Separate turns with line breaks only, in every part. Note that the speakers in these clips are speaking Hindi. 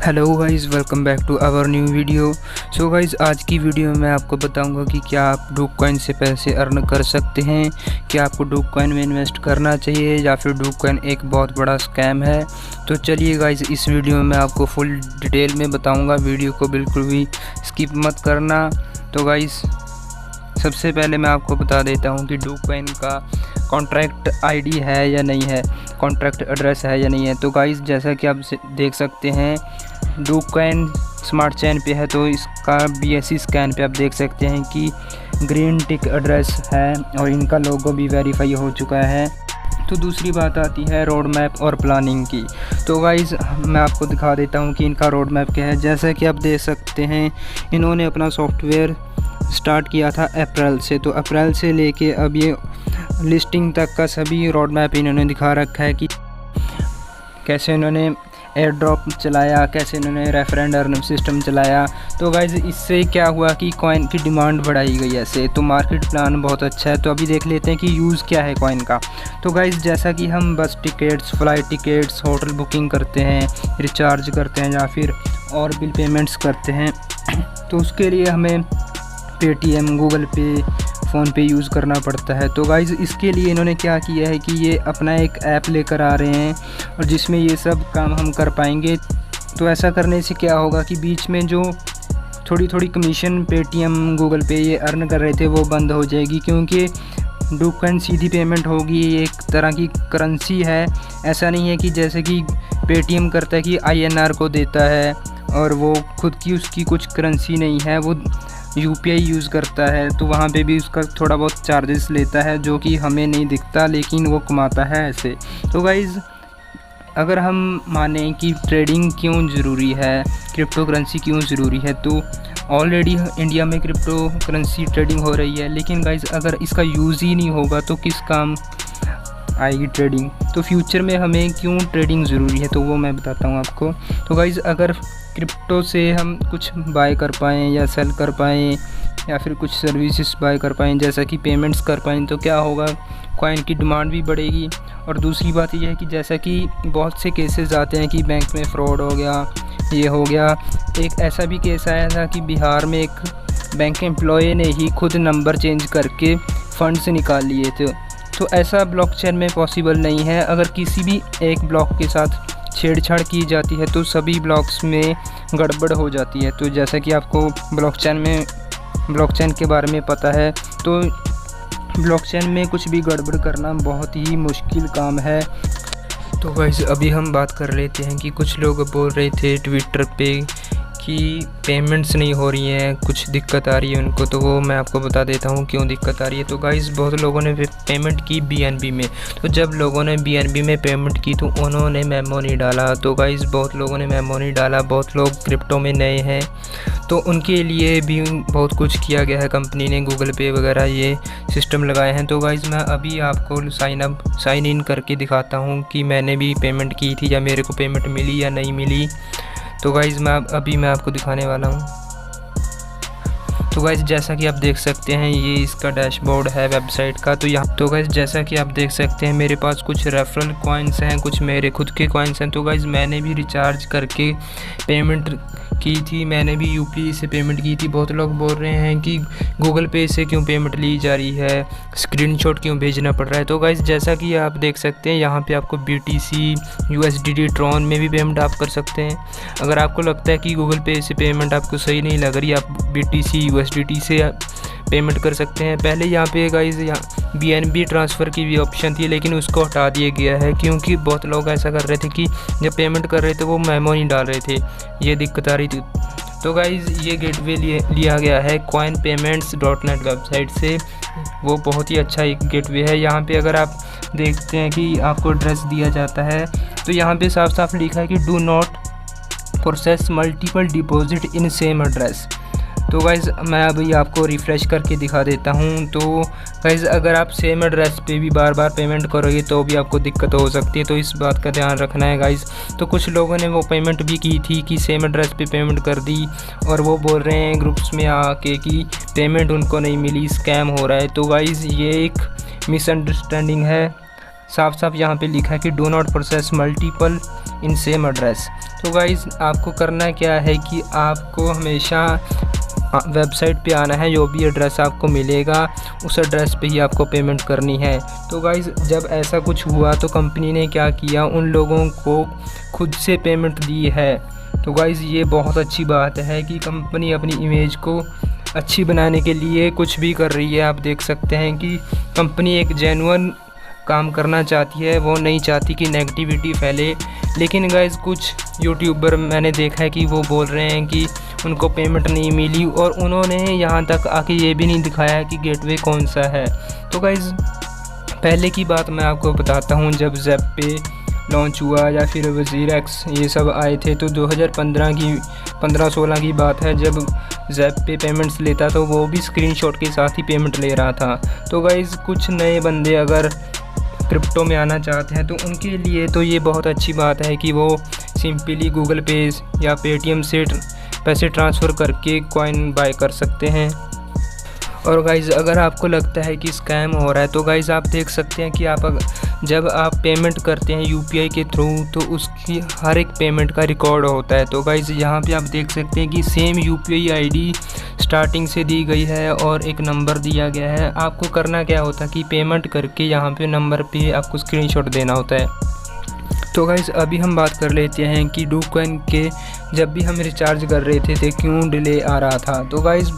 Hello guys, welcome back to our new video. So guys, आज की वीडियो में आपको बताऊंगा कि क्या आप डोग कॉइन से पैसे अर्न कर सकते हैं, क्या आपको डोग कॉइन में इन्वेस्ट करना चाहिए या फिर डोग कॉइन एक बहुत बड़ा स्कैम है। तो चलिए गाइज़, इस वीडियो में आपको फुल डिटेल में बताऊँगा, वीडियो को बिल्कुल भी स्किप मत करना। तो गाइज़, सबसे पहले मैं आपको बता देता हूँ कि डोग कॉइन का कॉन्ट्रैक्ट आईडी है या नहीं है, कॉन्ट्रैक्ट एड्रेस है या नहीं है। तो गाइज़, जैसा कि आप देख सकते हैं, डोग कॉइन स्मार्ट चेन पे है, तो इसका BSC स्कैन पे आप देख सकते हैं कि ग्रीन टिक एड्रेस है और इनका लोगो भी वेरीफाई हो चुका है। तो दूसरी बात आती है रोड मैप और प्लानिंग की। तो गाइज़, मैं आपको दिखा देता हूँ कि इनका रोड मैप क्या है। जैसा कि आप देख सकते हैं, इन्होंने अपना सॉफ्टवेयर स्टार्ट किया था अप्रैल से, तो अप्रैल से लेके अब ये लिस्टिंग तक का सभी रोड मैप इन्होंने दिखा रखा है कि कैसे इन्होंने एयर ड्रॉप चलाया, कैसे इन्होंने रेफरेंडम सिस्टम चलाया। तो गाइज़, इससे क्या हुआ कि कॉइन की डिमांड बढ़ाई गई ऐसे, तो मार्केट प्लान बहुत अच्छा है। तो अभी देख लेते हैं कि यूज़ क्या है कॉइन का। तो गाइज़, जैसा कि हम बस tickets, flight tickets, hotel booking करते हैं, रिचार्ज करते हैं या फिर और बिल पेमेंट्स करते हैं, तो उसके लिए हमें पेटीएम, गूगल पे, फ़ोन पे यूज़ करना पड़ता है। तो गाइज़, इसके लिए इन्होंने क्या किया है कि ये अपना एक ऐप लेकर आ रहे हैं और जिसमें ये सब काम हम कर पाएंगे। तो ऐसा करने से क्या होगा कि बीच में जो थोड़ी थोड़ी कमीशन पेटीएम, गूगल पे ये अर्न कर रहे थे वो बंद हो जाएगी, क्योंकि डोग कॉइन सीधी पेमेंट होगी, एक तरह की करेंसी है। ऐसा नहीं है कि जैसे कि पेटीएम करता है कि INR को देता है और वो खुद की उसकी कुछ करेंसी नहीं है, वो UPI यूज़ करता है, तो वहाँ पे भी उसका थोड़ा बहुत चार्जेस लेता है, जो कि हमें नहीं दिखता, लेकिन वो कमाता है ऐसे। तो गाइज़, अगर हम मानें कि ट्रेडिंग क्यों ज़रूरी है, क्रिप्टो करेंसी क्यों ज़रूरी है, तो ऑलरेडी इंडिया में क्रिप्टो करेंसी ट्रेडिंग हो रही है। लेकिन गाइज़, अगर इसका यूज़ ही नहीं होगा तो किस काम आएगी ट्रेडिंग। तो फ्यूचर में हमें क्यों ट्रेडिंग ज़रूरी है, तो वो मैं बताता हूँ आपको। तो गाइज़, अगर क्रिप्टो से हम कुछ बाय कर पाएँ या सेल कर पाएँ या फिर कुछ सर्विसेज बाय कर पाएँ, जैसा कि पेमेंट्स कर पाएँ, तो क्या होगा, कॉइन की डिमांड भी बढ़ेगी। और दूसरी बात यह है कि जैसा कि बहुत से केसेस आते हैं कि बैंक में फ़्रॉड हो गया, ये हो गया। एक ऐसा भी केस आया था कि बिहार में एक बैंक एम्प्लॉय ने ही खुद नंबर चेंज करके फ़ंड्स निकाल लिए थे। तो ऐसा ब्लॉकचेन में पॉसिबल नहीं है। अगर किसी भी एक ब्लॉक के साथ छेड़छाड़ की जाती है तो सभी ब्लॉक्स में गड़बड़ हो जाती है। तो जैसा कि आपको ब्लॉकचेन के बारे में पता है, तो ब्लॉकचेन में कुछ भी गड़बड़ करना बहुत ही मुश्किल काम है। तो गाइस, अभी हम बात कर लेते हैं कि कुछ लोग बोल रहे थे ट्विटर पे कि पेमेंट्स नहीं हो रही हैं, कुछ दिक्कत आ रही है उनको। तो वो मैं आपको बता देता हूँ क्यों दिक्कत आ रही है। तो गाइस, बहुत लोगों ने पेमेंट की BNB में, तो जब लोगों ने BNB में पेमेंट की तो उन्होंने मेमो नहीं डाला। तो गाइस, बहुत लोगों ने मेमो नहीं डाला, बहुत लोग क्रिप्टो में नए हैं, तो उनके लिए भी बहुत कुछ किया गया है। कंपनी ने गूगल पे वगैरह ये सिस्टम लगाए हैं। तो गाइस, मैं अभी आपको साइन इन करके दिखाता हूँ कि मैंने भी पेमेंट की थी या मेरे को पेमेंट मिली या नहीं मिली। तो गाइज़, मैं आपको दिखाने वाला हूँ। तो गाइज़, जैसा कि आप देख सकते हैं, ये इसका डैशबोर्ड है वेबसाइट का। तो गाइज़, जैसा कि आप देख सकते हैं, मेरे पास कुछ रेफरल कॉइन्स हैं, कुछ मेरे खुद के कॉइन्स हैं। तो गाइज़, मैंने भी रिचार्ज करके पेमेंट की थी, मैंने भी UPI से पेमेंट की थी। बहुत लोग बोल रहे हैं कि गूगल पे से क्यों पेमेंट ली जा रही है, स्क्रीनशॉट क्यों भेजना पड़ रहा है। तो गाइज़, जैसा कि आप देख सकते हैं, यहाँ पे आपको BTC, USDT, ट्रॉन में भी पेमेंट आप कर सकते हैं। अगर आपको लगता है कि गूगल पे से पेमेंट आपको सही नहीं लग रही, आप BTC, USDT से पेमेंट कर सकते हैं। पहले यहाँ पे गाइज़ BNB ट्रांसफ़र की भी ऑप्शन थी, लेकिन उसको हटा दिया गया है, क्योंकि बहुत लोग ऐसा कर रहे थे कि जब पेमेंट कर रहे थे वो मेमो नहीं डाल रहे थे, ये दिक्कत आ रही थी। तो गाइज़, ये गेटवे लिया गया है coinpayments.net वेबसाइट से। वो बहुत ही अच्छा एक गेटवे है। यहाँ पे अगर आप देखते हैं कि आपको एड्रेस दिया जाता है, तो यहाँ पे साफ साफ लिखा है कि do not process multiple deposit in same address. तो गाइज़, मैं अभी आपको रिफ़्रेश करके दिखा देता हूँ। तो गाइज़, अगर आप सेम एड्रेस पे भी बार बार पेमेंट करोगे तो भी आपको दिक्कत हो सकती है, तो इस बात का ध्यान रखना है गाइज़। तो कुछ लोगों ने वो पेमेंट भी की थी कि सेम एड्रेस पे पेमेंट कर दी, और वो बोल रहे हैं ग्रुप्स में आके कि पेमेंट उनको नहीं मिली, स्कैम हो रहा है। तो गाइज़, ये एक मिसअंडरस्टैंडिंग है। साफ साफ यहाँ पे लिखा है कि do not process multiple in same address. तो गाइज़ आपको करना क्या है कि आपको हमेशा वेबसाइट पे आना है, जो भी एड्रेस आपको मिलेगा उस एड्रेस पे ही आपको पेमेंट करनी है। तो गाइज़ जब ऐसा कुछ हुआ तो कंपनी ने क्या किया, उन लोगों को खुद से पेमेंट दी है। तो गाइज़ ये बहुत अच्छी बात है कि कंपनी अपनी इमेज को अच्छी बनाने के लिए कुछ भी कर रही है। आप देख सकते हैं कि कंपनी एक जेन्युइन काम करना चाहती है, वो नहीं चाहती कि नेगेटिविटी फैले। लेकिन गाइज़ कुछ यूट्यूबर मैंने देखा है कि वो बोल रहे हैं कि उनको पेमेंट नहीं मिली, और उन्होंने यहाँ तक आके ये भी नहीं दिखाया कि गेटवे कौन सा है। तो गाइज़ पहले की बात मैं आपको बताता हूँ, जब ज़ेप्पे लॉन्च हुआ या फिर वज़ीरक्स ये सब आए थे, तो 2015-16 की बात है, जब ज़ेप्पे पेमेंट्स लेता तो वो भी स्क्रीनशॉट के साथ ही पेमेंट ले रहा था। तो गाइज़ कुछ नए बंदे अगर क्रिप्टो में आना चाहते हैं तो उनके लिए तो ये बहुत अच्छी बात है कि वो सिंपली गूगल पे या पेटीएम से पैसे ट्रांसफ़र करके कॉइन बाय कर सकते हैं। और गाइज़ अगर आपको लगता है कि स्कैम हो रहा है तो गाइज़ आप देख सकते हैं कि जब आप पेमेंट करते हैं यूपीआई के थ्रू तो उसकी हर एक पेमेंट का रिकॉर्ड होता है। तो गाइज़ यहाँ पे आप देख सकते हैं कि सेम यूपीआई आईडी स्टार्टिंग से दी गई है और एक नंबर दिया गया है। आपको करना क्या होता है कि पेमेंट करके यहाँ पे नंबर पे आपको स्क्रीनशॉट देना होता है। तो गाइज़ अभी हम बात कर लेते हैं कि डोकॉइन के जब भी हम रिचार्ज कर रहे थे क्यों डिले आ रहा था। तो गाइज़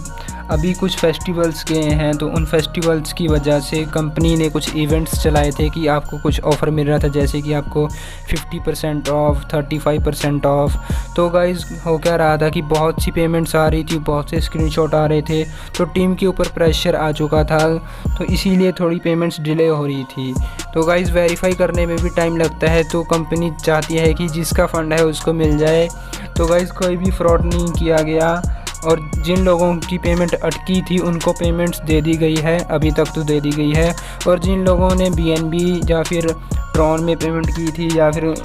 अभी कुछ फेस्टिवल्स गए हैं, तो उन फेस्टिवल्स की वजह से कंपनी ने कुछ इवेंट्स चलाए थे कि आपको कुछ ऑफ़र मिल रहा था, जैसे कि आपको 50% ऑफ, 35% ऑफ। तो गाइज़ हो क्या रहा था कि बहुत सी पेमेंट्स आ रही थी, बहुत से स्क्रीनशॉट आ रहे थे, तो टीम के ऊपर प्रेशर आ चुका था, तो इसीलिए थोड़ी पेमेंट्स डिले हो रही थी। तो गाइज़ वेरीफाई करने में भी टाइम लगता है, तो कंपनी चाहती है कि जिसका फ़ंड है उसको मिल जाए। तो गाइज़ कोई भी फ्रॉड नहीं किया गया, और जिन लोगों की पेमेंट अटकी थी उनको पेमेंट्स दे दी गई है, अभी तक तो दे दी गई है। और जिन लोगों ने बीएनबी या फिर ट्रॉन में पेमेंट की थी या फिर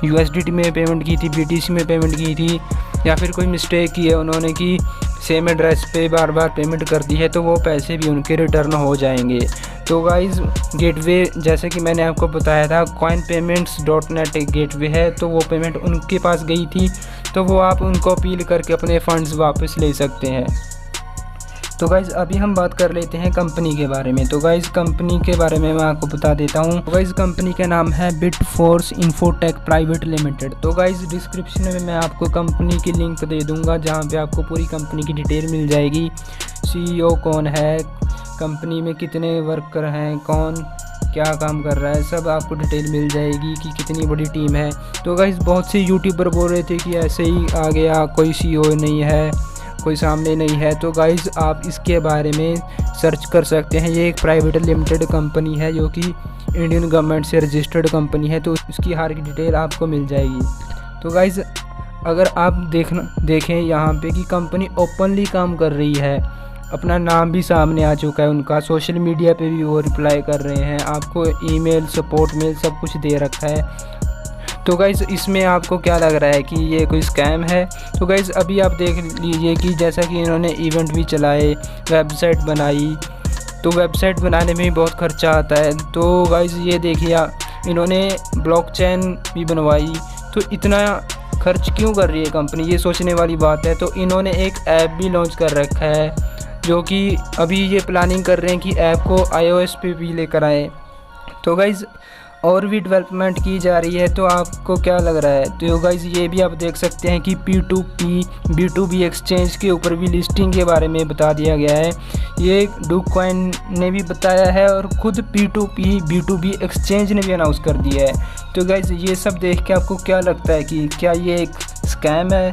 यूएसडीटी में पेमेंट की थी, बीटीसी में पेमेंट की थी, या फिर कोई मिस्टेक की है उन्होंने कि सेम एड्रेस पे बार बार पेमेंट कर दी है, तो वो पैसे भी उनके रिटर्न हो जाएंगे। तो गाइज़ गेटवे जैसे कि मैंने आपको बताया था coinpayments.net एक गेटवे है, तो वो पेमेंट उनके पास गई थी, तो वो आप उनको अपील करके अपने फ़ंड्स वापस ले सकते हैं। तो गाइज़ अभी हम बात कर लेते हैं कंपनी के बारे में। तो गाइज़ कंपनी के बारे में मैं आपको बता देता हूँ। गाइज़ कंपनी का नाम है बिटफोर्स इन्फोटेक प्राइवेट लिमिटेड। तो गाइज़ डिस्क्रिप्शन में मैं आपको कंपनी की लिंक दे दूँगा, जहाँ पे आपको पूरी कंपनी की डिटेल मिल जाएगी। CEO कौन है, कंपनी में कितने वर्कर हैं, कौन क्या काम कर रहा है, सब आपको डिटेल मिल जाएगी कि कितनी बड़ी टीम है। तो गाइज़ बहुत से यूट्यूबर बोल रहे थे कि ऐसे ही आ गया, कोई CEO नहीं है, कोई सामने नहीं है। तो गाइज़ आप इसके बारे में सर्च कर सकते हैं। ये एक प्राइवेट लिमिटेड कंपनी है जो कि इंडियन गवर्नमेंट से रजिस्टर्ड कंपनी है, तो उसकी हर एक डिटेल आपको मिल जाएगी। तो गाइज़ अगर आप देखें यहाँ पे कि कंपनी ओपनली काम कर रही है, अपना नाम भी सामने आ चुका है उनका, सोशल मीडिया पे भी वो रिप्लाई कर रहे हैं, आपको ईमेल, सपोर्ट मेल सब कुछ दे रखा है। तो गाइज़ इसमें आपको क्या लग रहा है कि ये कोई स्कैम है? तो गाइज़ अभी आप देख लीजिए कि जैसा कि इन्होंने इवेंट भी चलाए, वेबसाइट बनाई, तो वेबसाइट बनाने में भी बहुत खर्चा आता है। तो गाइज़ ये देखिए इन्होंने ब्लॉकचेन भी बनवाई, तो इतना खर्च क्यों कर रही है कंपनी, ये सोचने वाली बात है। तो इन्होंने एक ऐप भी लॉन्च कर रखा है, जो कि अभी ये प्लानिंग कर रहे हैं कि ऐप को iOS पे भी लेकर आए। तो गाइज़ और भी डेवलपमेंट की जा रही है, तो आपको क्या लग रहा है? तो गाइज़ ये भी आप देख सकते हैं कि P2P B2B एक्सचेंज के ऊपर भी लिस्टिंग के बारे में बता दिया गया है। ये डोकॉइन ने भी बताया है और ख़ुद P2P B2B एक्सचेंज ने भी अनाउंस कर दिया है। तो गाइज़ ये सब देख के आपको क्या लगता है कि क्या ये एक स्कैम है?